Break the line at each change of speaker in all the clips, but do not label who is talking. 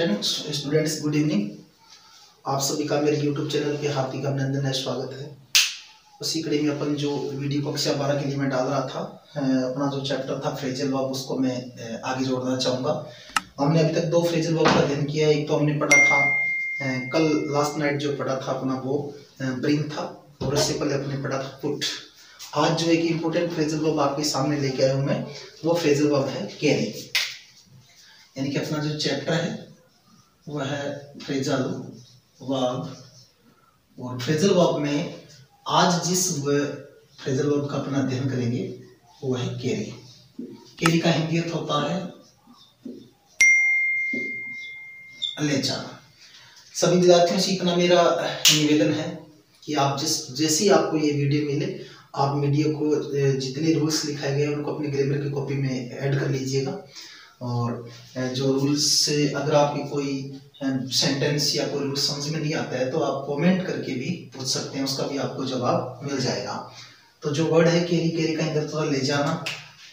Students good evening. आप सभी का मेरे यूट्यूब चैनल पे हार्दिक अभिनंदन है, स्वागत है। उसी कड़ी में अपन जो वीडियो कक्षा 12 के लिए मैं डाल रहा था, अपना जो चैप्टर था फ्रेजल वर्ब, उसको मैं आगे जोड़ना चाहूँगा। हमने अभी तक 2 फ्रेजल वर्ब का अध्ययन किया। एक तो हमने पढ़ा था कल लास्ट नाइट जो पढ़ा था अपना वो ब्रिंग था, और उससे पहले अपने पढ़ा था पुट। आज जो एक इम्पोर्टेंट फ्रेजल वर्ब आपके सामने लेके आया हूँ मैं, वो फ्रेजल वर्ब है कैरी। यानी कि अपना जो चैप्टर है वह है फ्रेजल वर्ब, और फ्रेजल वर्ब में आज जिस फ्रेजल वर्ब का अपना अध्ययन करेंगे वो है कैरी। कैरी का हिंदी अर्थ होता है ले जाना। सभी विद्यार्थियों से इतना मेरा निवेदन है कि आप जैसे ही आपको ये वीडियो मिले, आप वीडियो को जितने रूल्स लिखाए गए उनको अपनी ग्रामर की कॉपी में ऐड कर लीजिएगा। और जो रूल्स से अगर आपकी कोई सेंटेंस या कोई रूल समझ में नहीं आता है तो आप कमेंट करके भी पूछ सकते हैं, उसका भी आपको जवाब मिल जाएगा। तो जो वर्ड है कैरी, कैरी का इंदर थोड़ा ले जाना,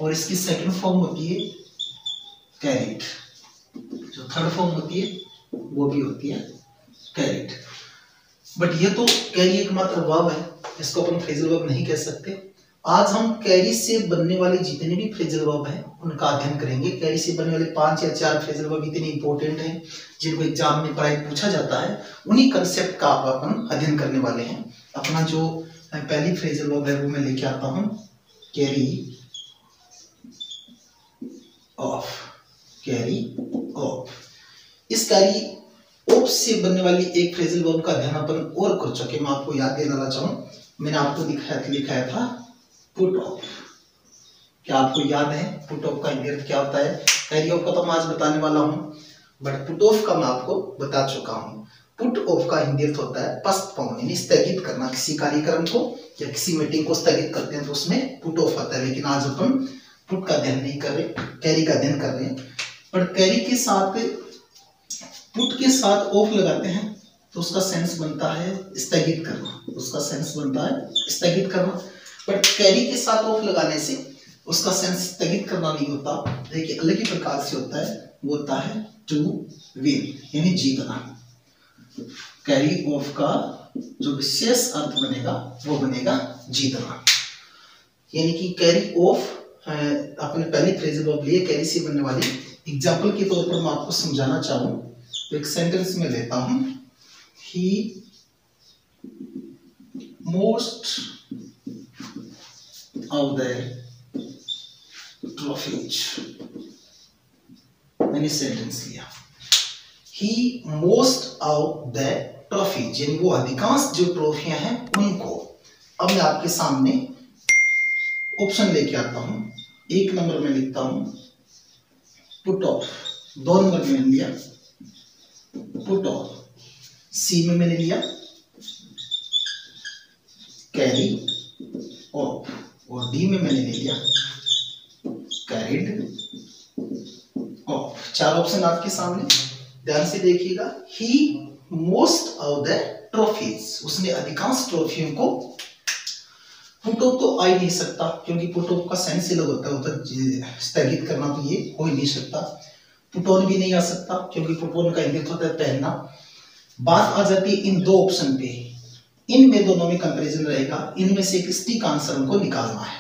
और इसकी सेकंड फॉर्म होती है कैरिड। जो थर्ड फॉर्म होती है वो भी होती है कैरिड। बट ये तो कैरी एकमात्र वर्ब है, इसको अपन फ्रेजल वर्ब नहीं कह सकते। आज हम कैरी से बनने वाले जितने भी फ्रेजल वर्ब हैं उनका अध्ययन करेंगे। कैरी से बनने वाले 5 या 4 फ्रेजल वर्ब इतने इंपॉर्टेंट हैं जिनको एग्जाम में प्राय पूछा जाता है। उन्हीं कंसेप्ट का अपन अध्ययन करने वाले हैं। अपना जो पहली फ्रेजल वर्ब है वो मैं लेके आता हूं, कैरी ऑफ। कैरी ऑफ, इस कैरी ऑफ से बनने वाली एक फ्रेजल वर्ब का अध्ययन अपन और कर चुके। मैं आपको याद दिलाना चाहूं, मैंने आपको लिखाया था पुट ऑफ। क्या आपको याद है पुट ऑफ का अर्थ क्या होता है? कैरी ऑफ का तो मैं आज बताने वाला हूं, बट पुट ऑफ का मैं आपको बता चुका हूं। पुट ऑफ का हिंदी अर्थ होता है पोस्टपोन, यानी स्थगित करना। किसी कार्यक्रम को या किसी मीटिंग को स्थगित करते हैं तो उसमें पुट ऑफ आता है। लेकिन आज अपन पुट का अध्ययन नहीं कर रहे, कैरी का अध्ययन कर रहे हैं। पर कैरी के साथ पुट के साथ ऑफ लगाते हैं तो उसका सेंस बनता है स्थगित करना। उसका सेंस बनता है स्थगित करना। बट कैरी के साथ ऑफ लगाने से उसका सेंस स्थगित करना नहीं होता, देखिए अलग ही प्रकार से होता है। वो होता है टू विन, यानी जीतना। कैरी ऑफ का जो विशेष अर्थ बनेगा वो बनेगा जीतना। यानी कि कैरी ऑफ अपने पहले फ्रेजल वर्ब लिए कैरी से बनने वाली। एग्जाम्पल के तौर पर मैं आपको समझाना चाहूं तो एक सेंटेंस में लेता हूं, ही मोस्ट of the trophies। मैंने सेंटेंस लिया he most of the trophies, यानी वो अधिकांश जो ट्रॉफियां हैं उनको। अब मैं आपके सामने ऑप्शन लेके आता हूं। 1 नंबर में लिखता हूं पुट ऑफ, 2 नंबर में लिया पुट ऑफ, सी में मैंने लिया कैरी ऑफ, और डी में मैंने ले लिया कैरिड ऑफ। 4 ऑप्शन आपके सामने, ध्यान से देखिएगा। ही मोस्ट ऑफ द ट्रॉफीज, उसने अधिकांश ट्रॉफियों को। पुट ऑफ तो आ ही नहीं सकता क्योंकि पुट ऑफ का सेंस अलग होता है, स्थगित करना, तो ये हो ही नहीं सकता। पुट ऑन भी नहीं आ सकता क्योंकि पुट ऑन का इंगित होता है पहनना। बात आ जाती है इन 2 ऑप्शन पे, इनमें दोनों में कंपैरिजन रहेगा। इनमें से एक सटीक आंसर हमको निकालना है।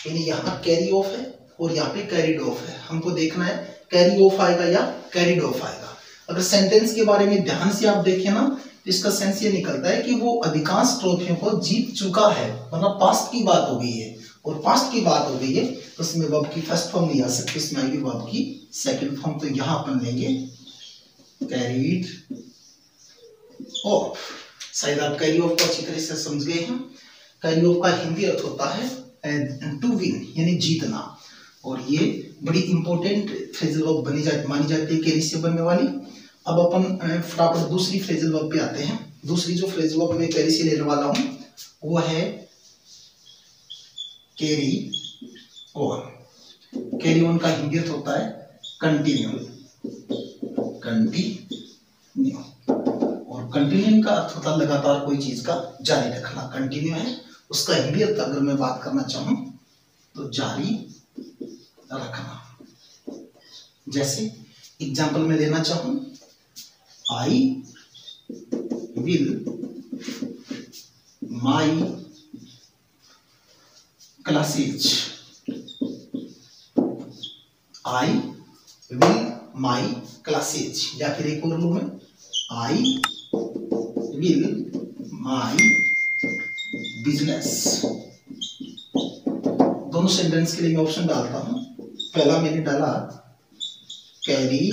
यानी यहाँ कैरी ऑफ है और यहाँ पे कैरिड ऑफ है। हमको देखना है कैरी ऑफ आएगा या कैरिड ऑफ आएगा। अगर सेंटेंस के बारे में ध्यान से आप देखें ना तो इसका सेंस ये निकलता है कि वो अधिकांश ट्रॉफियों को जीत चुका है, मतलब पास्ट की बात हो गई है। और पास्ट की बात हो गई है तो उसमें वर्ब की फर्स्ट फॉर्म नहीं आ सकती, उसमें आएगी वर्ब की सेकेंड फॉर्म। तो यहाँ अपन लेंगे कैरिड ऑफ। शायद आप कैरी ऑफ को अच्छी तरह से समझ गए हैं। कैरी ऑफ का हिंदी अर्थ होता है टू विन, यानी जीतना। और ये बड़ी इंपॉर्टेंट फ्रेजल वर्ब मानी जाती है कैरी से बनने वाली। अब अपन फटाफट दूसरी फ्रेजल वर्ब पे आते हैं। दूसरी जो फ्रेजल वर्ब मैं कैरी से लेने वाला हूं वो है कैरी ऑन। कैरी ऑन का हिंदी अर्थ होता है कंटिन्यू। कंटिन्यू, और कंटिन्यू का अर्थ होता है लगातार कोई चीज का जारी रखना। कंटिन्यू है उसका हिंदी अर्थ अगर मैं बात करना चाहूं तो जारी रखना। जैसे एग्जाम्पल में लेना चाहूं I will my classes, I will my classes, या फिर एक और लू में आई विल माई बिजनेस। दोनों सेंटेंस के लिए मैं ऑप्शन डालता हूं। पहला मैंने डाला कैरी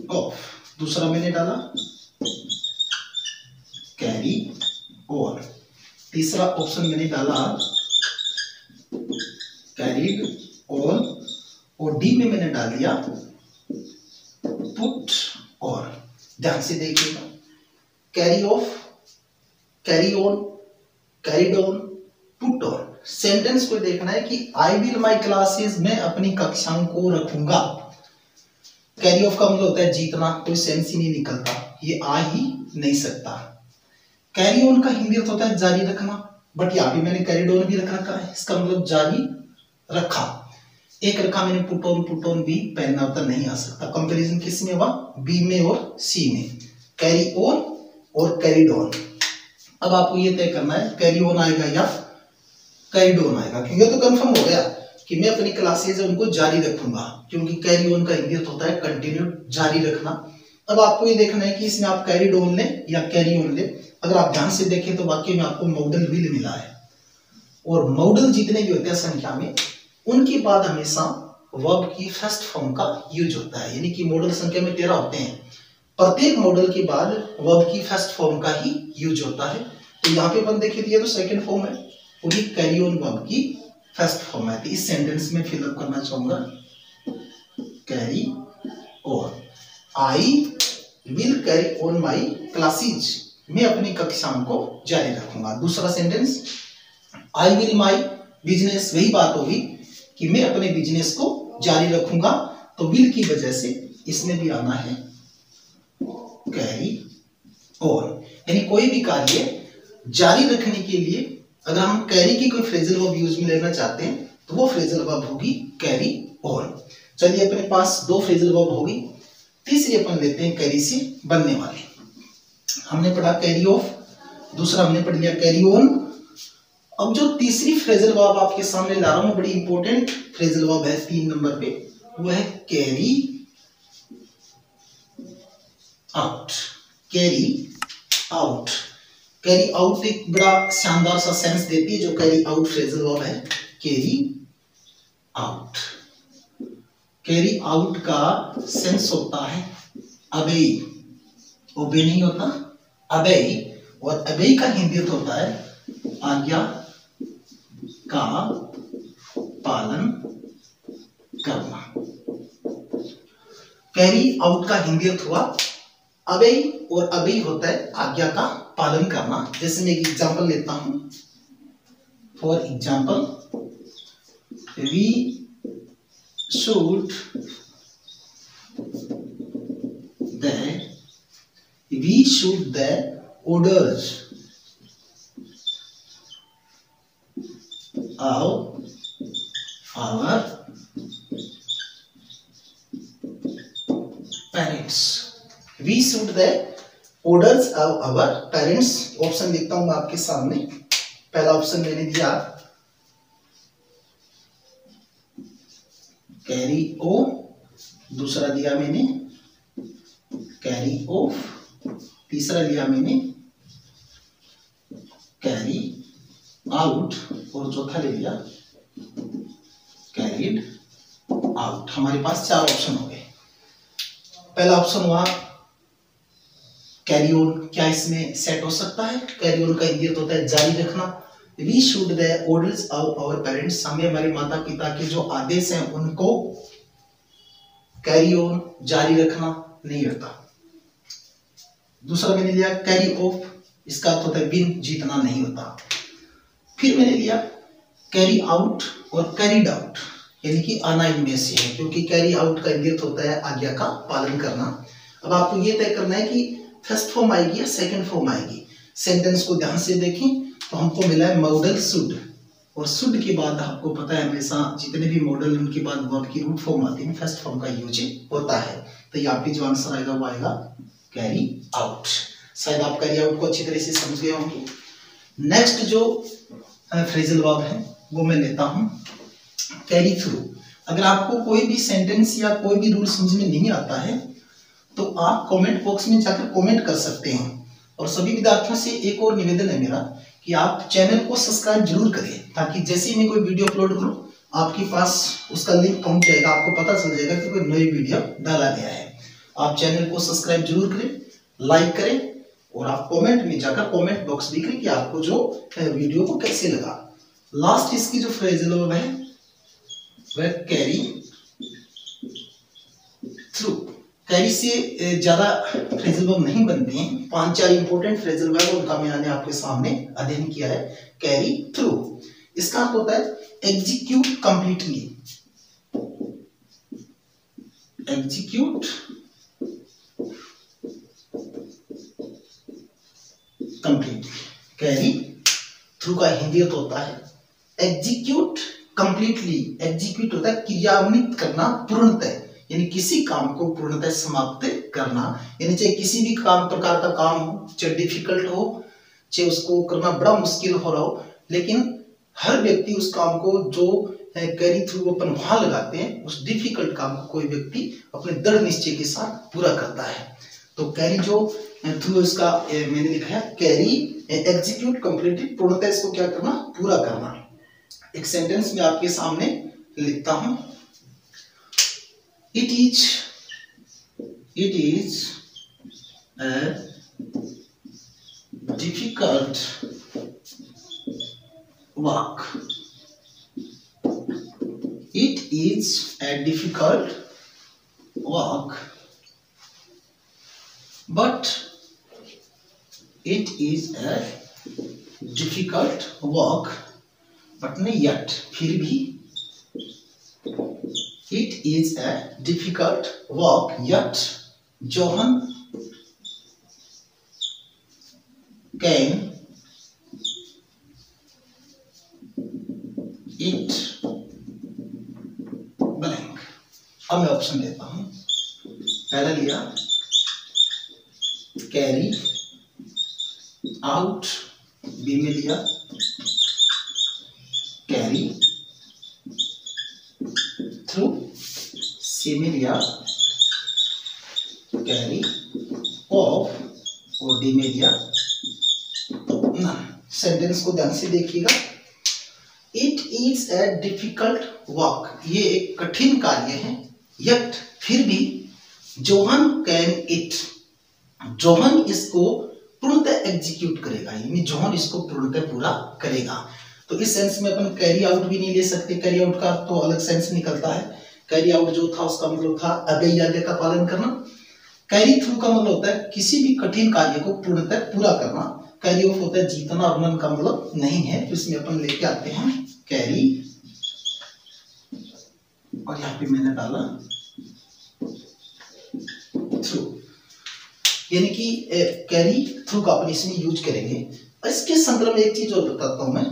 ऑफ, दूसरा मैंने डाला कैरी ऑन, तीसरा ऑप्शन मैंने डाला कैरीड ऑन, और डी में मैंने डाल दिया पुट ऑन। ध्यान से देखिएगा, carry off, carry on, carried on, put on. Sentence को देखना है कि आई विल माई क्लासेस, मैं अपनी कक्षाओं को रखूंगा। कैरी ऑफ का मतलब होता है जीतना, कोई सेंस ही नहीं निकलता, ये आ ही नहीं सकता। कैरी ऑन का हिंदी अर्थ होता है जारी रखना, बट यहाँ पे मैंने कैरीड ऑन भी रख रखा है, इसका मतलब जारी रखा। एक रखा मैंने पुट ऑन भी पहनना होता नहीं आ सकता। कंपैरिजन किस में हुआ, बी में और सी में, कैरी ऑन और कैरीड ऑन। अब आपको ये तय करना है कैरी ऑन आएगा या कैरीड ऑन आएगा, क्योंकि तो कंफर्म हो गया कि मैं अपनी क्लासेज उनको जारी रखूंगा, क्योंकि कैरी ऑन का हिंदी अर्थ होता है कंटिन्यू, जारी रखना। अब आपको ये देखना है कि इसमें आप कैरीड ऑन ले या कैरी ऑन ले। अगर आप ध्यान से देखें तो वाक्य में आपको मॉडल विल मिला है, और मॉडल जितने भी होते हैं संख्या में, उनके बाद हमेशा वर्ब की फर्स्ट फॉर्म का यूज होता है, यानी कि मॉडल संख्या में 13 होते हैं, प्रत्येक मॉडल के बाद वर्ब की फर्स्ट फॉर्म का ही यूज होता है। तो यहाँ पे अपन देखे दिया तो सेकंड फॉर्म है, और ये कैरी ऑन वर्ब की फर्स्ट फॉर्म है। तो इस सेंटेंस में फिलअप करना चाहूंगा carry on, I will carry on my classes, मैं अपनी कक्षाओं को जारी रखूंगा। दूसरा sentence I will my business, वही बात होगी कि मैं अपने बिजनेस को जारी रखूंगा, तो विल की वजह से इसमें भी आना है कैरी ऑन। यानी कोई भी कार्य जारी रखने के लिए अगर हम कैरी की कोई फ्रेजल वर्ब यूज में लेना चाहते हैं तो वो फ्रेजल वर्ब होगी कैरी ऑन। चलिए अपने पास दो फ्रेजल वर्ब होगी, तीसरी अपन लेते हैं कैरी से बनने वाली। हमने पढ़ा कैरी ऑफ, दूसरा हमने पढ़ लिया कैरी ऑन। अब जो तीसरी फ्रेजल वर्ब आपके सामने ला रहा हूं, बड़ी इंपॉर्टेंट फ्रेजल वर्ब है 3 नंबर पे, वो है carry out. Carry out, carry out एक बड़ा शानदार सा सेंस देती है जो कैरी आउट फ्रेजल वर्ब है, कैरी आउट। कैरी आउट का सेंस होता है अबे, ओबे नहीं होता, अबे, और अबे का हिंदी अर्थ होता है आज्ञा का पालन करना। कैरी आउट का हिंदी अर्थ हुआ अबे, और अबे होता है आज्ञा का पालन करना। जैसे मैं एक एग्जांपल लेता हूं, for example we should the orders of our parents, we should the orders of our parents। Option लिखता हूं मैं आपके सामने। पहला ऑप्शन मैंने दिया कैरी ओ, दूसरा दिया मैंने कैरी ऑफ, तीसरा लिया मैंने कैरी आउट, और चौथा ले लिया कैरीड आउट। हमारे पास 4 ऑप्शन हो गए। पहला ऑप्शन हुआ कैरी ऑन, क्या इसमें सेट हो सकता है? कैरी ऑन का हिंदी अर्थ होता है जारी रखना। We should the orders of our parents, हमें हमारे माता पिता के जो आदेश हैं उनको कैरी ऑन जारी रखना नहीं होता। दूसरा मैंने लिया कैरी ऑफ, इसका अर्थ होता है विन जीतना नहीं होता। फिर मैंने लिया कैरी आउट और कैरीड आउट, यानी कि आना इनमें से है, क्योंकि कैरी आउट का हिंदी अर्थ होता है आज्ञा का पालन करना। अब आपको ये तय करना है कि फर्स्ट फॉर्म आएगी या सेकंड फॉर्म आएगी। सेंटेंस को ध्यान से देखें तो हमको मिला है मॉडल शुड, और शुड के बाद आपको पता है हमेशा जितने भी मॉडल उनके बाद वर्ब की रूट फॉर्म आती है, फर्स्ट फॉर्म का यूज होता है। तो यहाँ पे जो आंसर आएगा वो आएगा कैरी आउट। शायद आप कैरी आउट को अच्छी तरह से समझ गए होंगे। नेक्स्ट जो फ्रेजल वर्ब है वो मैं लेता हूँ कैरी थ्रू। अगर आपको कोई भी सेंटेंस या कोई भी रूल समझ में नहीं आता है तो आप कमेंट बॉक्स में जाकर कमेंट कर सकते हैं। और सभी विद्यार्थियों से एक और निवेदन है मेरा कि आप चैनल को सब्सक्राइब जरूर करें, ताकि जैसे ही मैं कोई वीडियो अपलोड करूं आपके पास उसका लिंक पहुंच जाएगा, आपको पता चल जाएगा कि कोई नई वीडियो डाला गया है। आप चैनल को सब्सक्राइब जरूर करें, लाइक करें और आप कमेंट में जाकर कमेंट बॉक्स भी करें कि आपको जो वीडियो को कैसे लगा। लास्ट इसकी जो फ्रेजल वर्ब है वह कैरी थ्रू। कैरी से ज्यादा फ्रेजल वर्ब नहीं बनते हैं, 5-4 इंपॉर्टेंट फ्रेजल वर्ब उनका मैंने आपके सामने अध्ययन किया है। कैरी थ्रू इसका अर्थ होता है execute completely, execute completely. Carry through का हिंदी अर्थ होता है एग्जीक्यूट कंप्लीटली। एग्जीक्यूट होता है क्रियान्वित करना पूर्णतः, यानी किसी काम को पूर्णतः समाप्त करना। यानी चाहे किसी भी काम प्रकार का काम हो, चाहे डिफिकल्ट हो, चाहे उसको करना बड़ा मुश्किल हो रहा हो, लेकिन हर व्यक्ति उस काम को जो कैरी थ्रू अपन वहां लगाते हैं, उस डिफिकल्ट काम को कोई व्यक्ति अपने दृढ़ निश्चय के साथ पूरा करता है। तो कैरी जो थ्रू इसका मैंने लिखा है कैरी एग्जीक्यूट कंप्लीटली, पूर्णतः इसको क्या करना, पूरा करना। एक सेंटेंस में आपके सामने लिखता हूं, It is a difficult work. It is a difficult work, but it is a difficult work, but नहीं yet, फिर भी It is a difficult work, yet Johan can it blank। अब मैं ऑप्शन देता हूं। पहला लिया कैरी आउट, बी में लिया कैरी थ्रू, सी में लिया कैरी ऑफ और डी में लिया ना। सेंटेंस को ध्यान से देखिएगा। It is a difficult work, ये एक कठिन कार्य है, यट फिर भी जोहन कैन इट, जोहन इसको पूर्णतः एग्जीक्यूट करेगा, यानी जोहन इसको पूर्णतः पूरा करेगा। तो इस सेंस में अपन कैरी आउट भी नहीं ले सकते, कैरी आउट का तो अलग सेंस निकलता है। कैरी आउट जो था उसका मतलब था आज्ञा का पालन करना। कैरी थ्रू का मतलब होता है किसी भी कठिन कार्य को पूर्णतः पूरा करना। कैरी ऑफ होता है जीतना, और रन का मतलब नहीं है, तो इसमें अपन लेके आते हैं कैरी, और यहाँ पे मैंने डाला थ्रू, यानी कि कैरी थ्रू का अपन इसमें यूज करेंगे। इसके संदर्भ में एक चीज और बताता हूं मैं,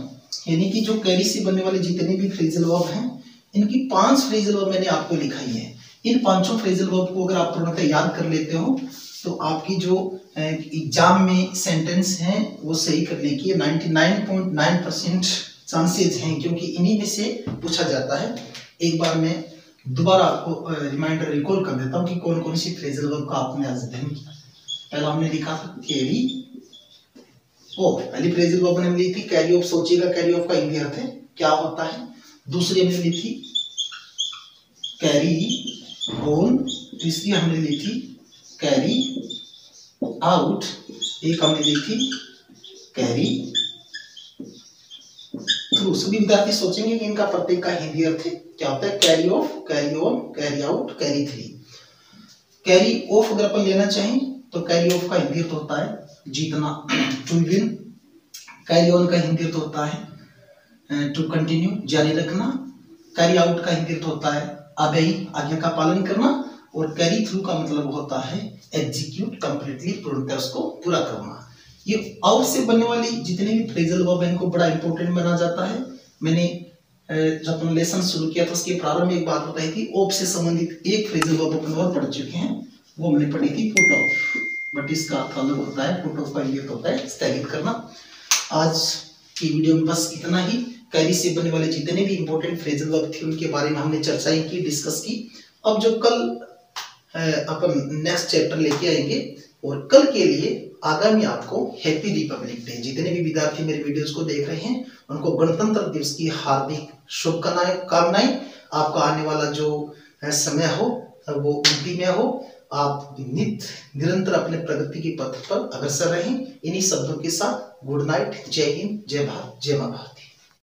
यानी कि जो कैरी से बनने वाले जितने भी फ्रेजल वर्ब हैं, इनकी 5 फ्रेजल वर्ब मैंने आपको लिखाई है। इन 5 फ्रेजल वर्ब को अगर आप पूर्णतः याद कर लेते हो तो आपकी जो एग्जाम में सेंटेंस हैं वो सही करने की 99.9% चांसेस हैं, क्योंकि इन्हीं में से पूछा जाता है। एक बार मैं दोबारा आपको रिमाइंडर रिकॉल कर देता हूँ कि कौन कौन सी फ्रेजल वर्ब का आपने आज अध्ययन किया। पहला हमने लिखा था कैरी ऑफ, पहली फ्रेजल वर्ब हमने ली थी कैरी ऑफ। सोचिएगा कैरी ऑफ का हिंदी अर्थ है क्या होता है। दूसरी हमने ली थी कैरी ऑन, तीसरी हमने ली थी कैरी आउट, एक हमने ली थी कैरी थ्रू। सभी विद्यार्थी सोचेंगे कि इनका प्रत्येक का हिंदी अर्थ है क्या होता है, carry off, carry on, carry out, carry three. Carry off अगर अपन लेना चाहें तो कैरी ऑफ का हिंदी अर्थ होता है जीतना, टू विन। कैरी ऑन का हिंदी अर्थ होता है टू कंटिन्यू, जारी रखना। कैरी आउट का हिंदी अर्थ होता है अबेई, आज्ञा का पालन करना। और कैरी थ्रू का मतलब होता है एग्जीक्यूट कंप्लीटली, पूर्णतः उसको पूरा करना। ये आउट से बनने वाली जितने भी फ्रेजल वर्ब हैं इनको बड़ा इंपॉर्टेंट माना जाता है। मैंने जब अपन लेसन शुरू किया था उसके प्रारंभ में एक बात बताई थी, ऑफ से संबंधित एक फ्रेजल वर्ब अपन और पढ़ चुके हैं, वो हमने पढ़ी थी पुट ऑफ, बट इसका अर्थ अलग होता है। पुट ऑफ का इंगित होता है स्थगित करना। आज की वीडियो में बस इतना ही। कैरी से बनने वाले जितने भी इंपॉर्टेंट फ्रेजल वर्ब थे उनके बारे में हमने चर्चाएं की, डिस्कस की। अब जो कल अपन नेक्स्ट चैप्टर लेके आएंगे, और कल के लिए आगामी आपको हैप्पी रिपब्लिक डे। जितने भी विद्यार्थी मेरे वीडियोस को देख रहे हैं उनको गणतंत्र दिवस की हार्दिक शुभकामनाएं। आपका आने वाला जो समय हो वो उन्नतिमय हो। आप निरंतर अपने प्रगति के पथ पर अग्रसर रहें। इन्हीं शब्दों के साथ गुड नाइट, जय हिंद, जय भारत, जय मां भारत।